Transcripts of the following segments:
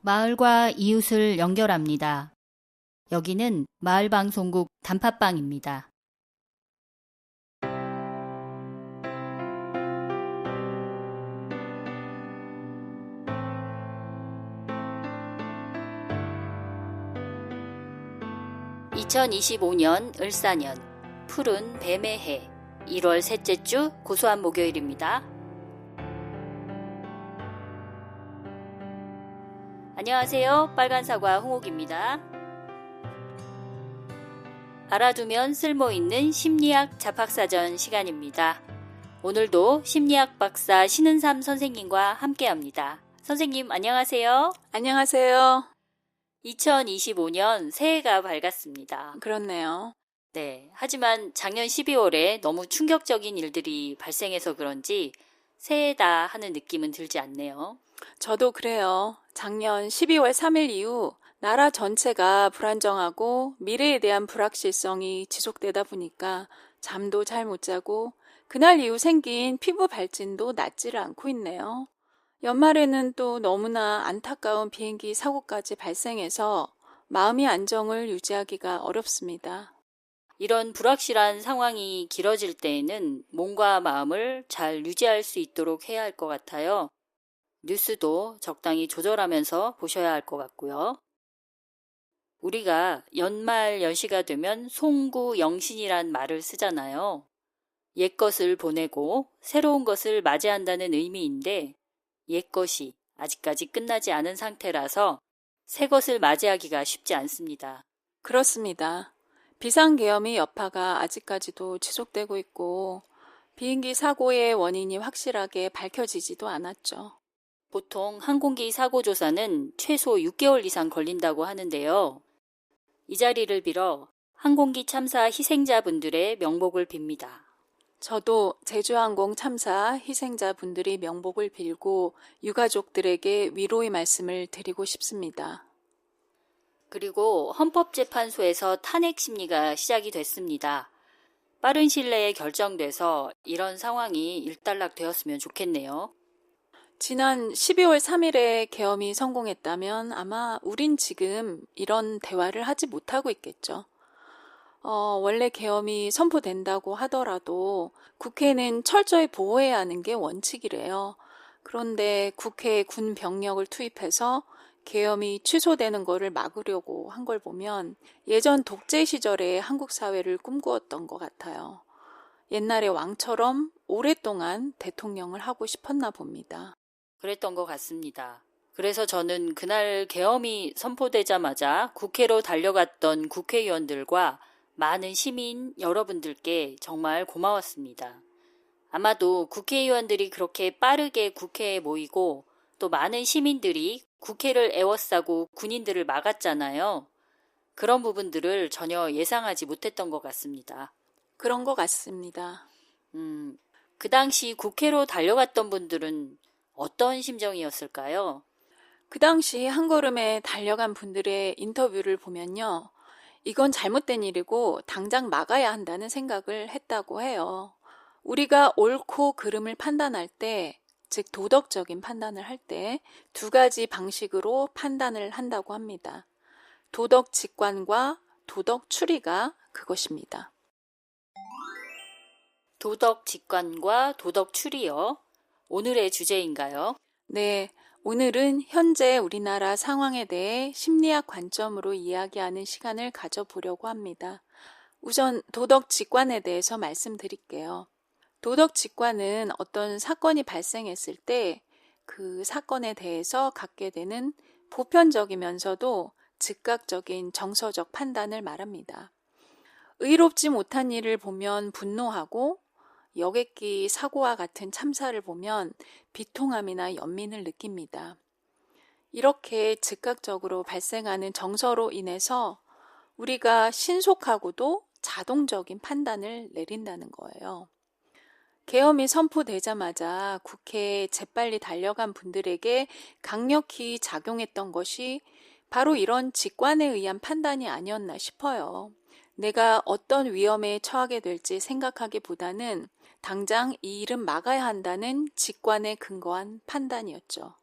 마을과 이웃을 연결합니다. 여기는 마을방송국 단팥빵입니다. (2025년) 을사년 푸른 뱀의 해 1월 셋째 주 고소한 목요일입니다. 안녕하세요. 빨간사과 홍옥입니다. 알아두면 쓸모있는 심리학 잡학사전 시간입니다. 오늘도 심리학 박사 신은삼 선생님과 함께합니다. 선생님 안녕하세요. 안녕하세요. 2025년 새해가 밝았습니다. 그렇네요. 네, 하지만 작년 12월에 너무 충격적인 일들이 발생해서 그런지 새해다 하는 느낌은 들지 않네요. 저도 그래요. 작년 12월 3일 이후 나라 전체가 불안정하고 미래에 대한 불확실성이 지속되다 보니까 잠도 잘 못 자고 그날 이후 생긴 피부 발진도 낫지를 않고 있네요. 연말에는 또 너무나 안타까운 비행기 사고까지 발생해서 마음의 안정을 유지하기가 어렵습니다. 이런 불확실한 상황이 길어질 때에는 몸과 마음을 잘 유지할 수 있도록 해야 할 것 같아요. 뉴스도 적당히 조절하면서 보셔야 할 것 같고요. 우리가 연말 연시가 되면 송구영신이란 말을 쓰잖아요. 옛것을 보내고 새로운 것을 맞이한다는 의미인데 옛것이 아직까지 끝나지 않은 상태라서 새 것을 맞이하기가 쉽지 않습니다. 그렇습니다. 비상계엄의 여파가 아직까지도 지속되고 있고 비행기 사고의 원인이 확실하게 밝혀지지도 않았죠. 보통 항공기 사고 조사는 최소 6개월 이상 걸린다고 하는데요. 이 자리를 빌어 항공기 참사 희생자분들의 명복을 빕니다. 저도 제주항공 참사 희생자분들의 명복을 빌고 유가족들에게 위로의 말씀을 드리고 싶습니다. 그리고 헌법재판소에서 탄핵 심리가 시작이 됐습니다. 빠른 시일 내에 결정돼서 이런 상황이 일단락되었으면 좋겠네요. 지난 12월 3일에 계엄이 성공했다면 아마 우린 지금 이런 대화를 하지 못하고 있겠죠. 원래 계엄이 선포된다고 하더라도 국회는 철저히 보호해야 하는 게 원칙이래요. 그런데 국회에 군 병력을 투입해서 계엄이 취소되는 거를 막으려고 한 걸 보면 예전 독재 시절의 한국 사회를 꿈꾸었던 것 같아요. 옛날의 왕처럼 오랫동안 대통령을 하고 싶었나 봅니다. 그랬던 것 같습니다. 그래서 저는 그날 계엄이 선포되자마자 국회로 달려갔던 국회의원들과 많은 시민 여러분들께 정말 고마웠습니다. 아마도 국회의원들이 그렇게 빠르게 국회에 모이고 또 많은 시민들이 국회를 에워싸고 군인들을 막았잖아요. 그런 부분들을 전혀 예상하지 못했던 것 같습니다. 그런 것 같습니다. 그 당시 국회로 달려갔던 분들은 어떤 심정이었을까요? 그 당시 한 걸음에 달려간 분들의 인터뷰를 보면요. 이건 잘못된 일이고 당장 막아야 한다는 생각을 했다고 해요. 우리가 옳고 그름을 판단할 때, 즉 도덕적인 판단을 할 때 두 가지 방식으로 판단을 한다고 합니다. 도덕 직관과 도덕 추리가 그것입니다. 도덕 직관과 도덕 추리요. 오늘의 주제인가요? 네, 오늘은 현재 우리나라 상황에 대해 심리학 관점으로 이야기하는 시간을 가져보려고 합니다. 우선 도덕 직관에 대해서 말씀드릴게요. 도덕 직관은 어떤 사건이 발생했을 때 그 사건에 대해서 갖게 되는 보편적이면서도 즉각적인 정서적 판단을 말합니다. 의롭지 못한 일을 보면 분노하고 여객기 사고와 같은 참사를 보면 비통함이나 연민을 느낍니다. 이렇게 즉각적으로 발생하는 정서로 인해서 우리가 신속하고도 자동적인 판단을 내린다는 거예요. 계엄이 선포되자마자 국회에 재빨리 달려간 분들에게 강력히 작용했던 것이 바로 이런 직관에 의한 판단이 아니었나 싶어요. 내가 어떤 위험에 처하게 될지 생각하기보다는 당장 이 일은 막아야 한다는 직관에 근거한 판단이었죠.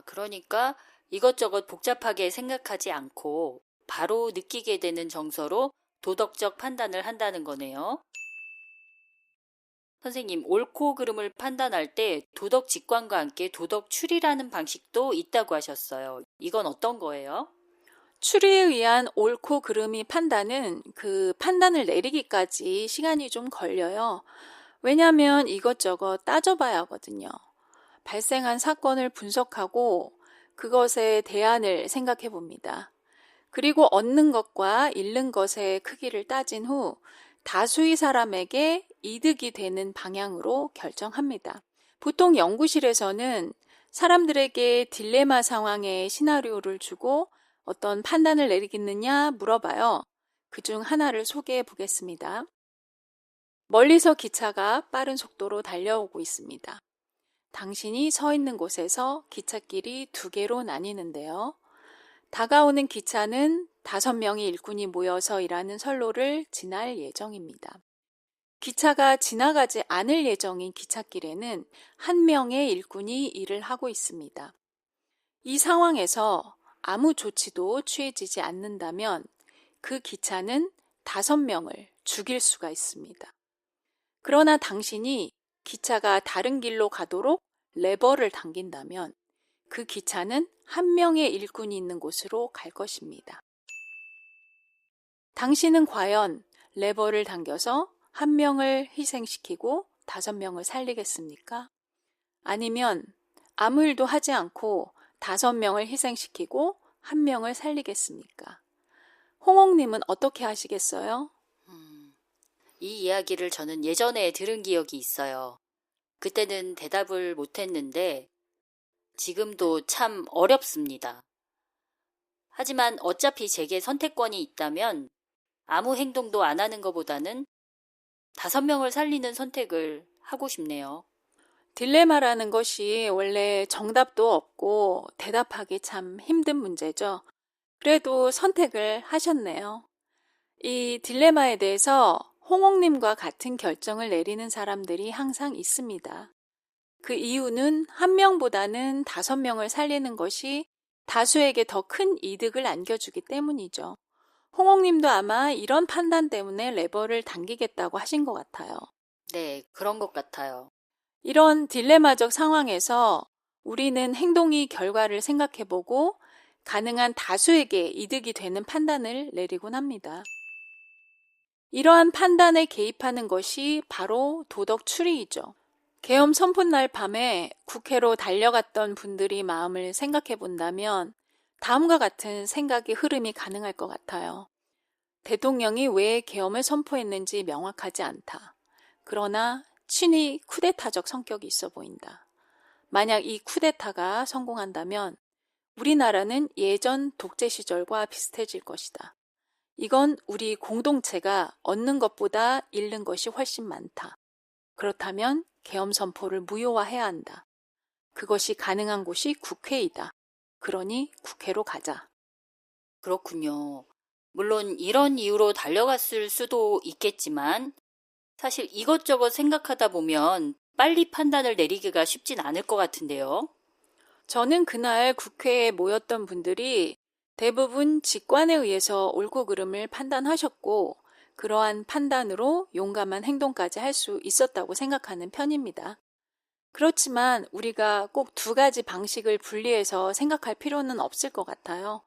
그러니까 이것저것 복잡하게 생각하지 않고 바로 느끼게 되는 정서로 도덕적 판단을 한다는 거네요. 선생님, 옳고 그름을 판단할 때 도덕 직관과 함께 도덕 추리라는 방식도 있다고 하셨어요. 이건 어떤 거예요? 추리에 의한 옳고 그름이 판단은 그 판단을 내리기까지 시간이 좀 걸려요. 왜냐하면 이것저것 따져봐야 하거든요. 발생한 사건을 분석하고 그것의 대안을 생각해 봅니다. 그리고 얻는 것과 잃는 것의 크기를 따진 후 다수의 사람에게 이득이 되는 방향으로 결정합니다. 보통 연구실에서는 사람들에게 딜레마 상황의 시나리오를 주고 어떤 판단을 내리겠느냐 물어봐요. 그중 하나를 소개해 보겠습니다. 멀리서 기차가 빠른 속도로 달려오고 있습니다. 당신이 서 있는 곳에서 기찻길이 두 개로 나뉘는데요. 다가오는 기차는 5명의 일꾼이 모여서 일하는 선로를 지날 예정입니다. 기차가 지나가지 않을 예정인 기찻길에는 1명의 일꾼이 일을 하고 있습니다. 이 상황에서 아무 조치도 취해지지 않는다면 그 기차는 5명을 죽일 수가 있습니다. 그러나 당신이 기차가 다른 길로 가도록 레버를 당긴다면 그 기차는 1명의 일꾼이 있는 곳으로 갈 것입니다. 당신은 과연 레버를 당겨서 1명을 희생시키고 5명을 살리겠습니까? 아니면 아무 일도 하지 않고 5명을 희생시키고 1명을 살리겠습니까? 홍옥님은 어떻게 하시겠어요? 이 이야기를 저는 예전에 들은 기억이 있어요. 그때는 대답을 못했는데 지금도 참 어렵습니다. 하지만 어차피 제게 선택권이 있다면 아무 행동도 안 하는 것보다는 5명을 살리는 선택을 하고 싶네요. 딜레마라는 것이 원래 정답도 없고 대답하기 참 힘든 문제죠. 그래도 선택을 하셨네요. 이 딜레마에 대해서 홍옥님과 같은 결정을 내리는 사람들이 항상 있습니다. 그 이유는 1명보다는 5명을 살리는 것이 다수에게 더 큰 이득을 안겨주기 때문이죠. 홍옥님도 아마 이런 판단 때문에 레버를 당기겠다고 하신 것 같아요. 네, 그런 것 같아요. 이런 딜레마적 상황에서 우리는 행동의 결과를 생각해보고 가능한 다수에게 이득이 되는 판단을 내리곤 합니다. 이러한 판단에 개입하는 것이 바로 도덕 추리이죠. 계엄 선포날 밤에 국회로 달려갔던 분들이 마음을 생각해 본다면 다음과 같은 생각의 흐름이 가능할 것 같아요. 대통령이 왜 계엄을 선포했는지 명확하지 않다. 그러나 친히 쿠데타적 성격이 있어 보인다. 만약 이 쿠데타가 성공한다면 우리나라는 예전 독재 시절과 비슷해질 것이다. 이건 우리 공동체가 얻는 것보다 잃는 것이 훨씬 많다. 그렇다면 계엄 선포를 무효화해야 한다. 그것이 가능한 곳이 국회이다. 그러니 국회로 가자. 그렇군요. 물론 이런 이유로 달려갔을 수도 있겠지만 사실 이것저것 생각하다 보면 빨리 판단을 내리기가 쉽진 않을 것 같은데요. 저는 그날 국회에 모였던 분들이 대부분 직관에 의해서 옳고 그름을 판단하셨고 그러한 판단으로 용감한 행동까지 할 수 있었다고 생각하는 편입니다. 그렇지만 우리가 꼭 2가지 방식을 분리해서 생각할 필요는 없을 것 같아요.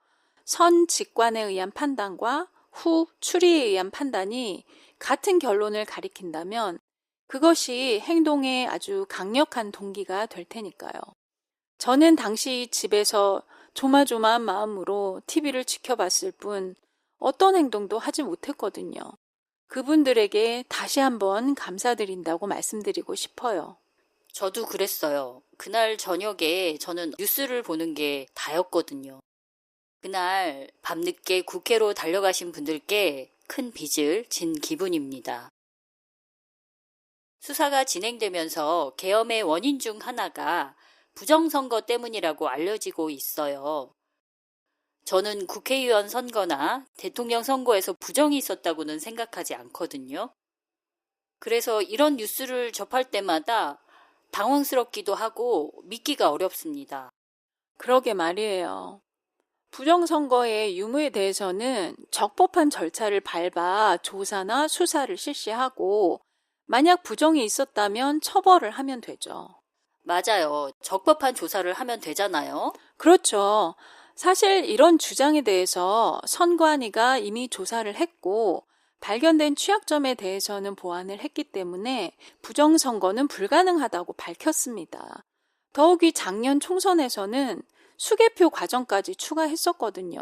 선 직관에 의한 판단과 후 추리에 의한 판단이 같은 결론을 가리킨다면 그것이 행동의 아주 강력한 동기가 될 테니까요. 저는 당시 집에서 조마조마한 마음으로 TV를 지켜봤을 뿐 어떤 행동도 하지 못했거든요. 그분들에게 다시 한번 감사드린다고 말씀드리고 싶어요. 저도 그랬어요. 그날 저녁에 저는 뉴스를 보는 게 다였거든요. 그날 밤늦게 국회로 달려가신 분들께 큰 빚을 진 기분입니다. 수사가 진행되면서 계엄의 원인 중 하나가 부정선거 때문이라고 알려지고 있어요. 저는 국회의원 선거나 대통령 선거에서 부정이 있었다고는 생각하지 않거든요. 그래서 이런 뉴스를 접할 때마다 당황스럽기도 하고 믿기가 어렵습니다. 그러게 말이에요. 부정선거의 유무에 대해서는 적법한 절차를 밟아 조사나 수사를 실시하고 만약 부정이 있었다면 처벌을 하면 되죠. 맞아요. 적법한 조사를 하면 되잖아요. 그렇죠. 사실 이런 주장에 대해서 선관위가 이미 조사를 했고 발견된 취약점에 대해서는 보완을 했기 때문에 부정선거는 불가능하다고 밝혔습니다. 더욱이 작년 총선에서는 수개표 과정까지 추가했었거든요.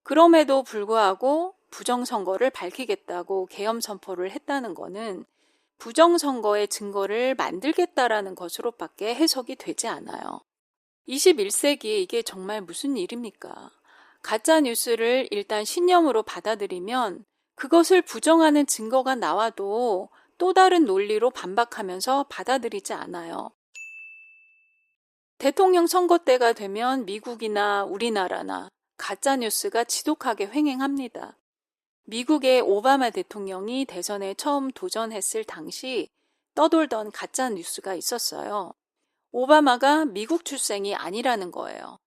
그럼에도 불구하고 부정선거를 밝히겠다고 계엄 선포를 했다는 것은 부정선거의 증거를 만들겠다라는 것으로밖에 해석이 되지 않아요. 21세기에 이게 정말 무슨 일입니까? 가짜 뉴스를 일단 신념으로 받아들이면 그것을 부정하는 증거가 나와도 또 다른 논리로 반박하면서 받아들이지 않아요. 대통령 선거 때가 되면 미국이나 우리나라나 가짜 뉴스가 지독하게 횡행합니다. 미국의 오바마 대통령이 대선에 처음 도전했을 당시 떠돌던 가짜 뉴스가 있었어요. 오바마가 미국 출생이 아니라는 거예요.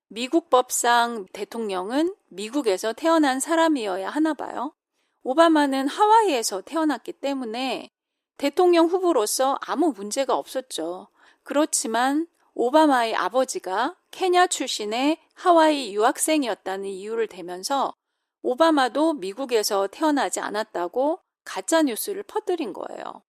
미국 법상 대통령은 미국에서 태어난 사람이어야 하나 봐요. 오바마는 하와이에서 태어났기 때문에 대통령 후보로서 아무 문제가 없었죠. 그렇지만 오바마의 아버지가 케냐 출신의 하와이 유학생이었다는 이유를 대면서 오바마도 미국에서 태어나지 않았다고 가짜 뉴스를 퍼뜨린 거예요.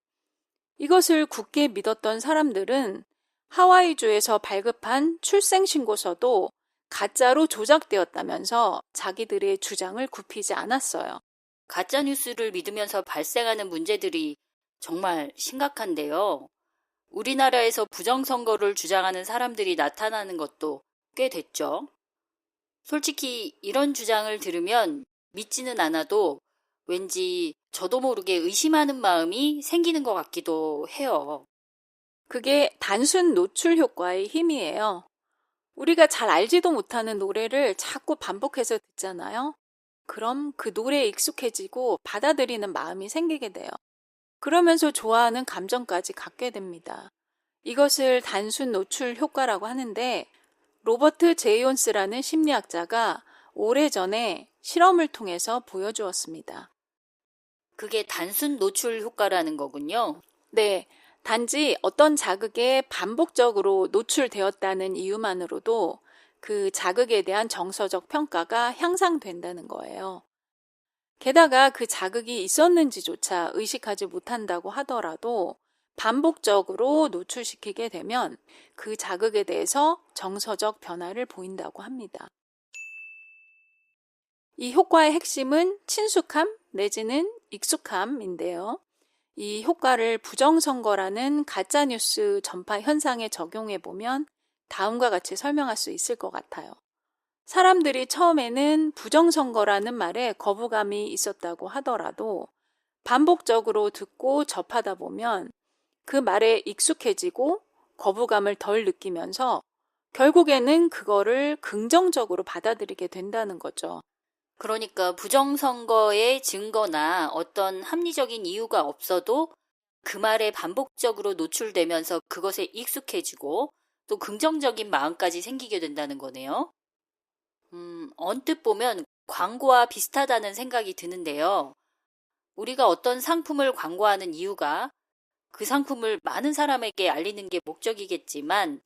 이것을 굳게 믿었던 사람들은 하와이주에서 발급한 출생신고서도 가짜로 조작되었다면서 자기들의 주장을 굽히지 않았어요. 가짜 뉴스를 믿으면서 발생하는 문제들이 정말 심각한데요. 우리나라에서 부정선거를 주장하는 사람들이 나타나는 것도 꽤 됐죠. 솔직히 이런 주장을 들으면 믿지는 않아도 왠지 저도 모르게 의심하는 마음이 생기는 것 같기도 해요. 그게 단순 노출 효과의 힘이에요. 우리가 잘 알지도 못하는 노래를 자꾸 반복해서 듣잖아요. 그럼 그 노래에 익숙해지고 받아들이는 마음이 생기게 돼요. 그러면서 좋아하는 감정까지 갖게 됩니다. 이것을 단순 노출 효과라고 하는데 로버트 제이온스라는 심리학자가 오래전에 실험을 통해서 보여주었습니다. 그게 단순 노출 효과라는 거군요. 네, 단지 어떤 자극에 반복적으로 노출되었다는 이유만으로도 그 자극에 대한 정서적 평가가 향상된다는 거예요. 게다가 그 자극이 있었는지조차 의식하지 못한다고 하더라도 반복적으로 노출시키게 되면 그 자극에 대해서 정서적 변화를 보인다고 합니다. 이 효과의 핵심은 친숙함 내지는 익숙함인데요. 이 효과를 부정선거라는 가짜뉴스 전파 현상에 적용해 보면 다음과 같이 설명할 수 있을 것 같아요. 사람들이 처음에는 부정선거라는 말에 거부감이 있었다고 하더라도 반복적으로 듣고 접하다 보면 그 말에 익숙해지고 거부감을 덜 느끼면서 결국에는 그거를 긍정적으로 받아들이게 된다는 거죠. 그러니까 부정선거의 증거나 어떤 합리적인 이유가 없어도 그 말에 반복적으로 노출되면서 그것에 익숙해지고 또 긍정적인 마음까지 생기게 된다는 거네요. 언뜻 보면 광고와 비슷하다는 생각이 드는데요. 우리가 어떤 상품을 광고하는 이유가 그 상품을 많은 사람에게 알리는 게 목적이겠지만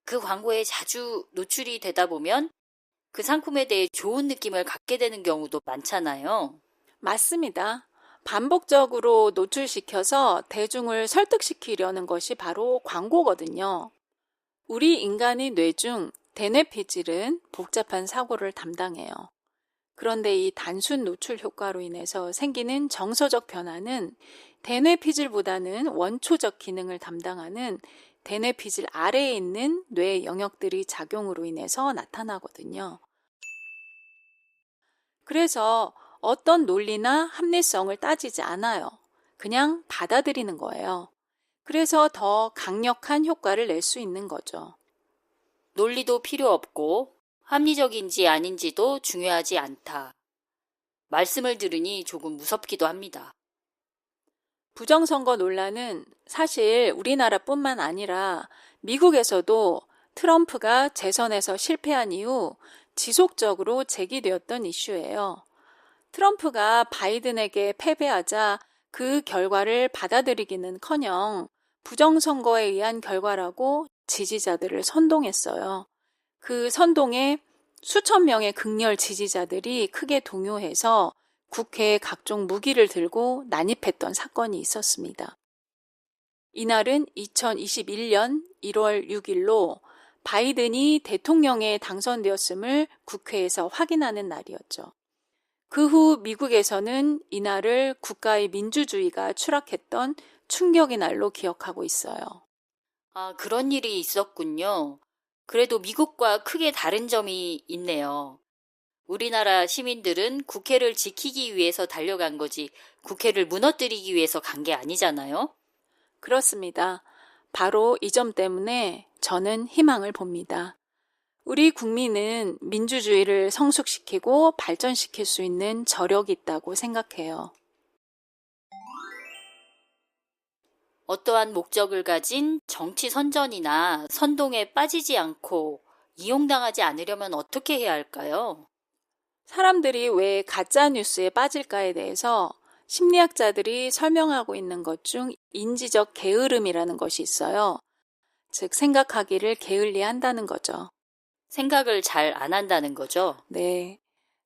그 광고에 자주 노출이 되다 보면 그 상품에 대해 좋은 느낌을 갖게 되는 경우도 많잖아요. 맞습니다. 반복적으로 노출시켜서 대중을 설득시키려는 것이 바로 광고거든요. 우리 인간의 뇌 중 대뇌피질은 복잡한 사고를 담당해요. 그런데 이 단순 노출 효과로 인해서 생기는 정서적 변화는 대뇌피질보다는 원초적 기능을 담당하는 대뇌피질 아래에 있는 뇌 영역들의 작용으로 인해서 나타나거든요. 그래서 어떤 논리나 합리성을 따지지 않아요. 그냥 받아들이는 거예요. 그래서 더 강력한 효과를 낼 수 있는 거죠. 논리도 필요 없고 합리적인지 아닌지도 중요하지 않다. 말씀을 들으니 조금 무섭기도 합니다. 부정선거 논란은 사실 우리나라뿐만 아니라 미국에서도 트럼프가 재선에서 실패한 이후 지속적으로 제기되었던 이슈예요. 트럼프가 바이든에게 패배하자 그 결과를 받아들이기는커녕 부정선거에 의한 결과라고 지지자들을 선동했어요. 그 선동에 수천 명의 극렬 지지자들이 크게 동요해서 국회에 각종 무기를 들고 난입했던 사건이 있었습니다. 이날은 2021년 1월 6일로 바이든이 대통령에 당선되었음을 국회에서 확인하는 날이었죠. 그 후 미국에서는 이날을 국가의 민주주의가 추락했던 충격의 날로 기억하고 있어요. 아, 그런 일이 있었군요. 그래도 미국과 크게 다른 점이 있네요. 우리나라 시민들은 국회를 지키기 위해서 달려간 거지 국회를 무너뜨리기 위해서 간 게 아니잖아요. 그렇습니다. 바로 이 점 때문에 저는 희망을 봅니다. 우리 국민은 민주주의를 성숙시키고 발전시킬 수 있는 저력이 있다고 생각해요. 어떠한 목적을 가진 정치 선전이나 선동에 빠지지 않고 이용당하지 않으려면 어떻게 해야 할까요? 사람들이 왜 가짜 뉴스에 빠질까에 대해서 심리학자들이 설명하고 있는 것 중 인지적 게으름이라는 것이 있어요. 즉, 생각하기를 게을리 한다는 거죠. 생각을 잘 안 한다는 거죠. 네.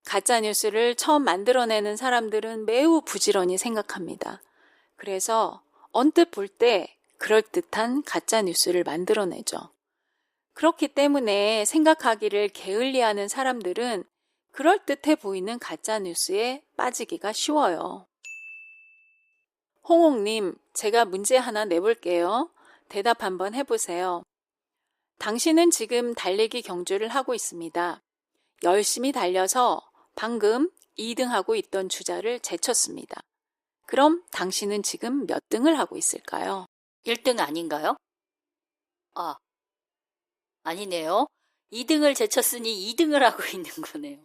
가짜 뉴스를 처음 만들어내는 사람들은 매우 부지런히 생각합니다. 그래서 언뜻 볼 때 그럴듯한 가짜 뉴스를 만들어내죠. 그렇기 때문에 생각하기를 게을리하는 사람들은 그럴듯해 보이는 가짜 뉴스에 빠지기가 쉬워요. 홍옥님, 제가 문제 하나 내볼게요. 대답 한번 해보세요. 당신은 지금 달리기 경주를 하고 있습니다. 열심히 달려서 방금 2등하고 있던 주자를 제쳤습니다. 그럼 당신은 지금 몇 등을 하고 있을까요? 1등 아닌가요? 아, 아니네요. 2등을 제쳤으니 2등을 하고 있는 거네요.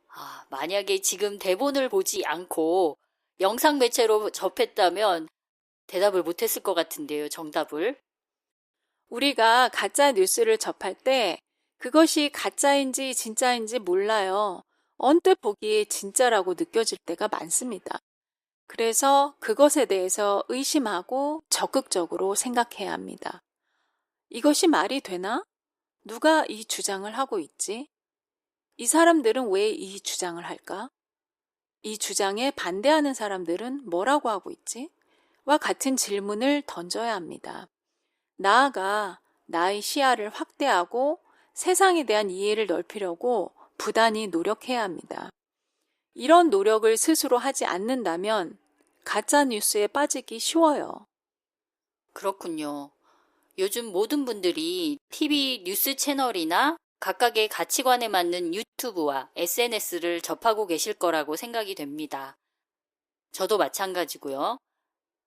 아, 만약에 지금 대본을 보지 않고 영상 매체로 접했다면 대답을 못했을 것 같은데요, 정답을. 우리가 가짜 뉴스를 접할 때 그것이 가짜인지 진짜인지 몰라요. 언뜻 보기에 진짜라고 느껴질 때가 많습니다. 그래서 그것에 대해서 의심하고 적극적으로 생각해야 합니다. 이것이 말이 되나? 누가 이 주장을 하고 있지? 이 사람들은 왜 이 주장을 할까? 이 주장에 반대하는 사람들은 뭐라고 하고 있지? 와 같은 질문을 던져야 합니다. 나아가 나의 시야를 확대하고 세상에 대한 이해를 넓히려고 부단히 노력해야 합니다. 이런 노력을 스스로 하지 않는다면 가짜 뉴스에 빠지기 쉬워요. 그렇군요. 요즘 모든 분들이 TV 뉴스 채널이나 각각의 가치관에 맞는 유튜브와 SNS를 접하고 계실 거라고 생각이 됩니다. 저도 마찬가지고요.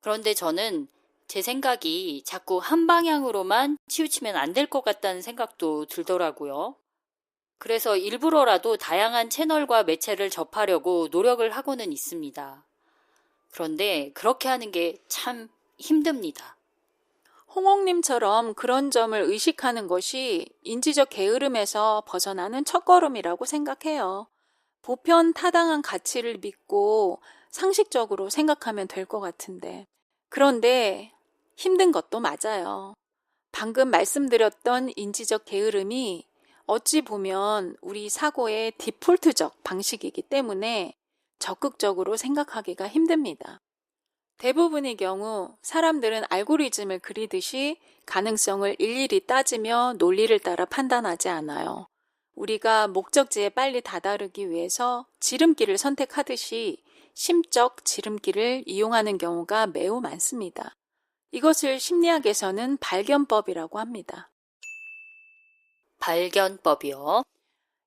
그런데 저는 제 생각이 자꾸 한 방향으로만 치우치면 안 될 것 같다는 생각도 들더라고요. 그래서 일부러라도 다양한 채널과 매체를 접하려고 노력을 하고는 있습니다. 그런데 그렇게 하는 게 참 힘듭니다. 홍옥님처럼 그런 점을 의식하는 것이 인지적 게으름에서 벗어나는 첫걸음이라고 생각해요. 보편 타당한 가치를 믿고 상식적으로 생각하면 될 것 같은데. 그런데 힘든 것도 맞아요. 방금 말씀드렸던 인지적 게으름이 어찌 보면 우리 사고의 디폴트적 방식이기 때문에 적극적으로 생각하기가 힘듭니다. 대부분의 경우 사람들은 알고리즘을 그리듯이 가능성을 일일이 따지며 논리를 따라 판단하지 않아요. 우리가 목적지에 빨리 다다르기 위해서 지름길을 선택하듯이 심적 지름길을 이용하는 경우가 매우 많습니다. 이것을 심리학에서는 발견법이라고 합니다. 발견법이요.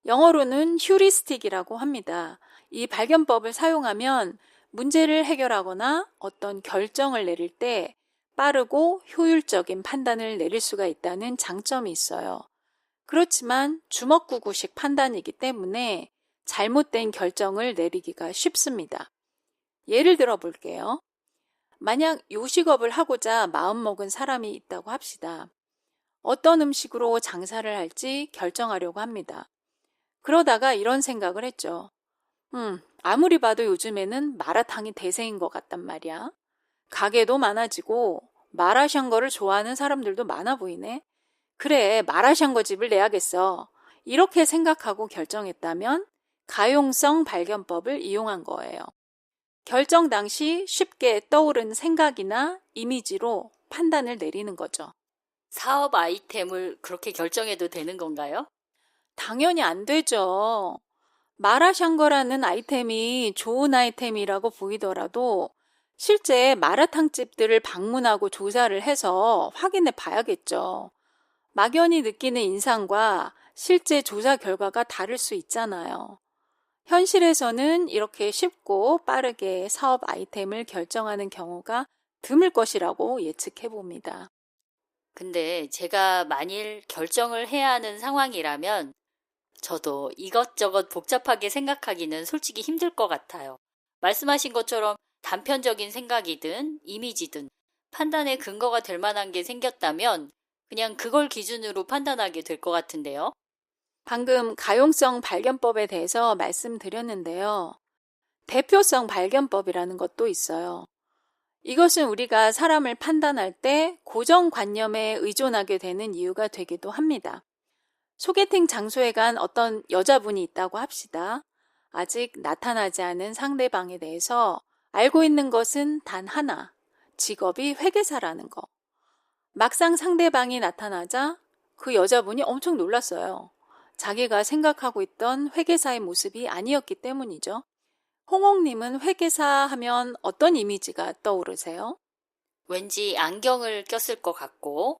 영어로는 휴리스틱이라고 합니다. 이 발견법을 사용하면 문제를 해결하거나 어떤 결정을 내릴 때 빠르고 효율적인 판단을 내릴 수가 있다는 장점이 있어요. 그렇지만 주먹구구식 판단이기 때문에 잘못된 결정을 내리기가 쉽습니다. 예를 들어 볼게요. 만약 요식업을 하고자 마음먹은 사람이 있다고 합시다. 어떤 음식으로 장사를 할지 결정하려고 합니다. 그러다가 이런 생각을 했죠. 아무리 봐도 요즘에는 마라탕이 대세인 것 같단 말이야. 가게도 많아지고 마라샹궈를 좋아하는 사람들도 많아 보이네. 그래, 마라샹궈 집을 내야겠어. 이렇게 생각하고 결정했다면 가용성 발견법을 이용한 거예요. 결정 당시 쉽게 떠오른 생각이나 이미지로 판단을 내리는 거죠. 사업 아이템을 그렇게 결정해도 되는 건가요? 당연히 안 되죠. 마라샹궈라는 아이템이 좋은 아이템이라고 보이더라도 실제 마라탕 집들을 방문하고 조사를 해서 확인해 봐야겠죠. 막연히 느끼는 인상과 실제 조사 결과가 다를 수 있잖아요. 현실에서는 이렇게 쉽고 빠르게 사업 아이템을 결정하는 경우가 드물 것이라고 예측해 봅니다. 근데 제가 만일 결정을 해야 하는 상황이라면 저도 이것저것 복잡하게 생각하기는 솔직히 힘들 것 같아요. 말씀하신 것처럼 단편적인 생각이든 이미지든 판단의 근거가 될 만한 게 생겼다면 그냥 그걸 기준으로 판단하게 될 것 같은데요. 방금 가용성 발견법에 대해서 말씀드렸는데요. 대표성 발견법이라는 것도 있어요. 이것은 우리가 사람을 판단할 때 고정관념에 의존하게 되는 이유가 되기도 합니다. 소개팅 장소에 간 어떤 여자분이 있다고 합시다. 아직 나타나지 않은 상대방에 대해서 알고 있는 것은 단 하나, 직업이 회계사라는 거. 막상 상대방이 나타나자 그 여자분이 엄청 놀랐어요. 자기가 생각하고 있던 회계사의 모습이 아니었기 때문이죠. 홍옥님은 회계사 하면 어떤 이미지가 떠오르세요? 왠지 안경을 꼈을 것 같고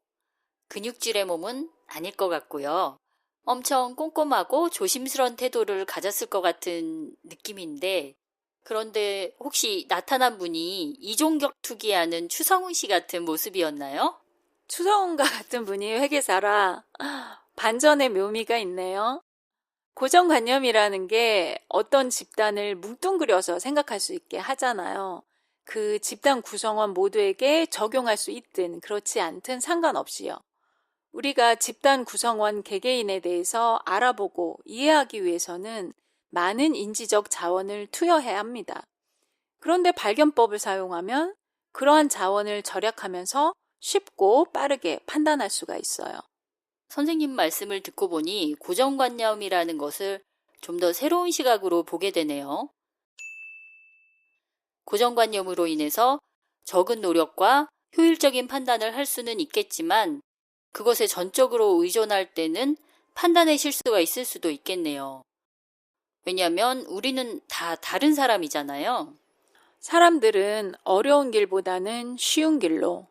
근육질의 몸은 아닐 것 같고요. 엄청 꼼꼼하고 조심스러운 태도를 가졌을 것 같은 느낌인데 그런데 혹시 나타난 분이 이종격 투기하는 추성훈 씨 같은 모습이었나요? 추성훈과 같은 분이 회계사라 반전의 묘미가 있네요. 고정관념이라는 게 어떤 집단을 뭉뚱그려서 생각할 수 있게 하잖아요. 그 집단 구성원 모두에게 적용할 수 있든 그렇지 않든 상관없이요. 우리가 집단 구성원 개개인에 대해서 알아보고 이해하기 위해서는 많은 인지적 자원을 투여해야 합니다. 그런데 발견법을 사용하면 그러한 자원을 절약하면서 쉽고 빠르게 판단할 수가 있어요. 선생님 말씀을 듣고 보니 고정관념이라는 것을 좀 더 새로운 시각으로 보게 되네요. 고정관념으로 인해서 적은 노력과 효율적인 판단을 할 수는 있겠지만 그것에 전적으로 의존할 때는 판단의 실수가 있을 수도 있겠네요. 왜냐하면 우리는 다 다른 사람이잖아요. 사람들은 어려운 길보다는 쉬운 길로,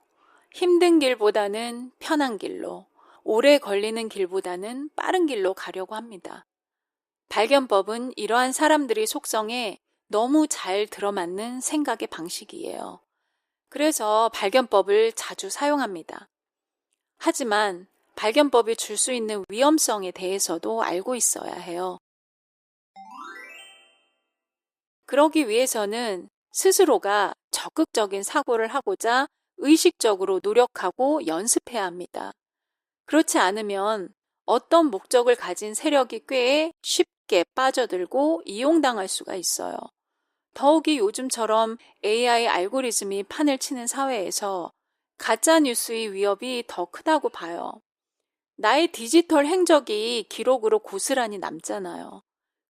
힘든 길보다는 편한 길로, 오래 걸리는 길보다는 빠른 길로 가려고 합니다. 발견법은 이러한 사람들의 속성에 너무 잘 들어맞는 생각의 방식이에요. 그래서 발견법을 자주 사용합니다. 하지만 발견법이 줄 수 있는 위험성에 대해서도 알고 있어야 해요. 그러기 위해서는 스스로가 적극적인 사고를 하고자 의식적으로 노력하고 연습해야 합니다. 그렇지 않으면 어떤 목적을 가진 세력이 꽤 쉽게 빠져들고 이용당할 수가 있어요. 더욱이 요즘처럼 AI 알고리즘이 판을 치는 사회에서 가짜 뉴스의 위협이 더 크다고 봐요. 나의 디지털 행적이 기록으로 고스란히 남잖아요.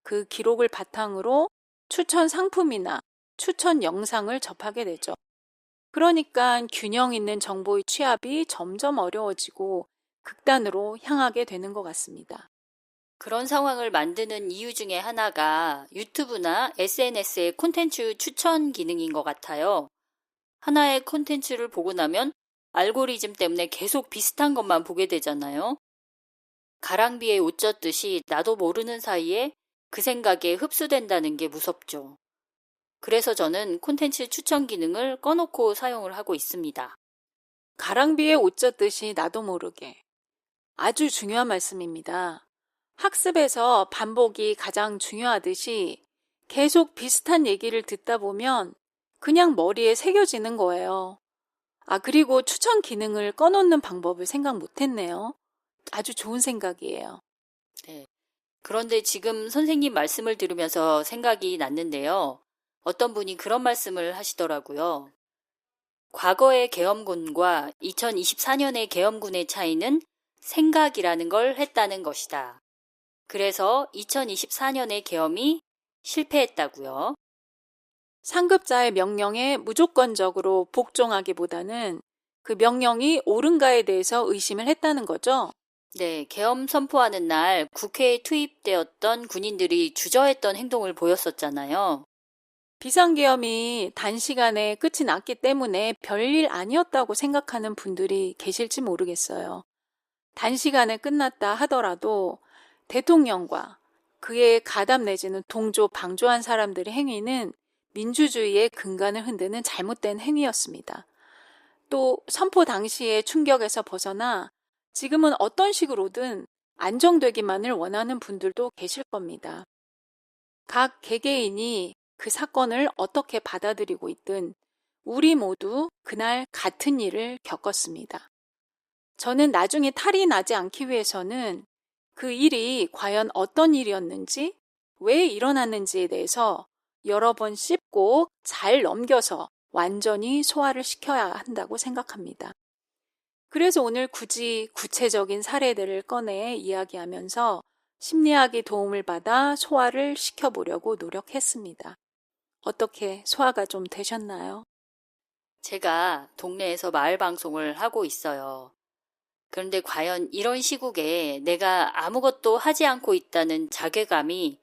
그 기록을 바탕으로 추천 상품이나 추천 영상을 접하게 되죠. 그러니까 균형 있는 정보의 취합이 점점 어려워지고 극단으로 향하게 되는 것 같습니다. 그런 상황을 만드는 이유 중에 하나가 유튜브나 SNS의 콘텐츠 추천 기능인 것 같아요. 하나의 콘텐츠를 보고 나면 알고리즘 때문에 계속 비슷한 것만 보게 되잖아요. 가랑비에 옷 젖듯이 나도 모르는 사이에 그 생각에 흡수된다는 게 무섭죠. 그래서 저는 콘텐츠 추천 기능을 꺼놓고 사용을 하고 있습니다. 가랑비에 옷 젖듯이 나도 모르게. 아주 중요한 말씀입니다. 학습에서 반복이 가장 중요하듯이 계속 비슷한 얘기를 듣다 보면 그냥 머리에 새겨지는 거예요. 그리고 추천 기능을 꺼놓는 방법을 생각 못했네요. 아주 좋은 생각이에요. 네. 그런데 지금 선생님 말씀을 들으면서 생각이 났는데요. 어떤 분이 그런 말씀을 하시더라고요. 과거의 계엄군과 2024년의 계엄군의 차이는 생각이라는 걸 했다는 것이다. 그래서 2024년의 계엄이 실패했다고요. 상급자의 명령에 무조건적으로 복종하기보다는 그 명령이 옳은가에 대해서 의심을 했다는 거죠. 네, 계엄 선포하는 날 국회에 투입되었던 군인들이 주저했던 행동을 보였었잖아요. 비상계엄이 단시간에 끝이 났기 때문에 별일 아니었다고 생각하는 분들이 계실지 모르겠어요. 단시간에 끝났다 하더라도 대통령과 그의 가담 내지는 동조, 방조한 사람들의 행위는 민주주의의 근간을 흔드는 잘못된 행위였습니다. 또 선포 당시의 충격에서 벗어나 지금은 어떤 식으로든 안정되기만을 원하는 분들도 계실 겁니다. 각 개개인이 그 사건을 어떻게 받아들이고 있든 우리 모두 그날 같은 일을 겪었습니다. 저는 나중에 탈이 나지 않기 위해서는 그 일이 과연 어떤 일이었는지, 왜 일어났는지에 대해서 여러 번 씹고 잘 넘겨서 완전히 소화를 시켜야 한다고 생각합니다. 그래서 오늘 굳이 구체적인 사례들을 꺼내 이야기하면서 심리학의 도움을 받아 소화를 시켜보려고 노력했습니다. 어떻게 소화가 좀 되셨나요? 제가 동네에서 마을 방송을 하고 있어요. 그런데 과연 이런 시국에 내가 아무것도 하지 않고 있다는 자괴감이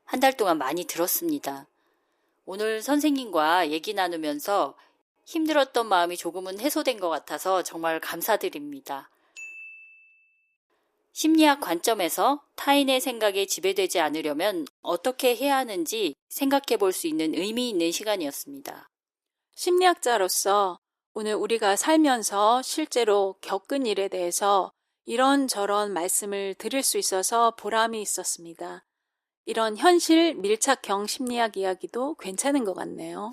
한 달 동안 많이 들었습니다. 오늘 선생님과 얘기 나누면서 힘들었던 마음이 조금은 해소된 것 같아서 정말 감사드립니다. 심리학 관점에서 타인의 생각에 지배되지 않으려면 어떻게 해야 하는지 생각해 볼 수 있는 의미 있는 시간이었습니다. 심리학자로서 오늘 우리가 살면서 실제로 겪은 일에 대해서 이런저런 말씀을 드릴 수 있어서 보람이 있었습니다. 이런 현실 밀착형 심리학 이야기도 괜찮은 것 같네요.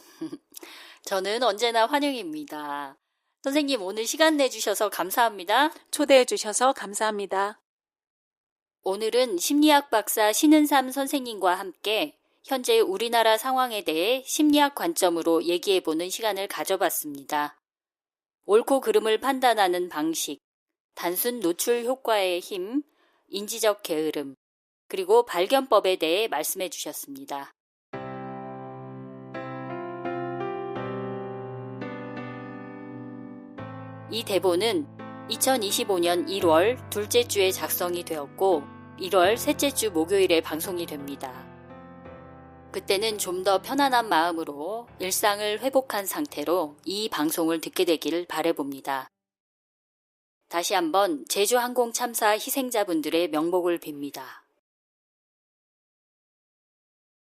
저는 언제나 환영입니다. 선생님 오늘 시간 내주셔서 감사합니다. 초대해 주셔서 감사합니다. 오늘은 심리학 박사 신은삼 선생님과 함께 현재 우리나라 상황에 대해 심리학 관점으로 얘기해보는 시간을 가져봤습니다. 옳고 그름을 판단하는 방식, 단순 노출 효과의 힘, 인지적 게으름, 그리고 발견법에 대해 말씀해 주셨습니다. 이 대본은 2025년 1월 둘째 주에 작성이 되었고 1월 셋째 주 목요일에 방송이 됩니다. 그때는 좀 더 편안한 마음으로 일상을 회복한 상태로 이 방송을 듣게 되기를 바라봅니다. 다시 한번 제주항공 참사 희생자분들의 명복을 빕니다.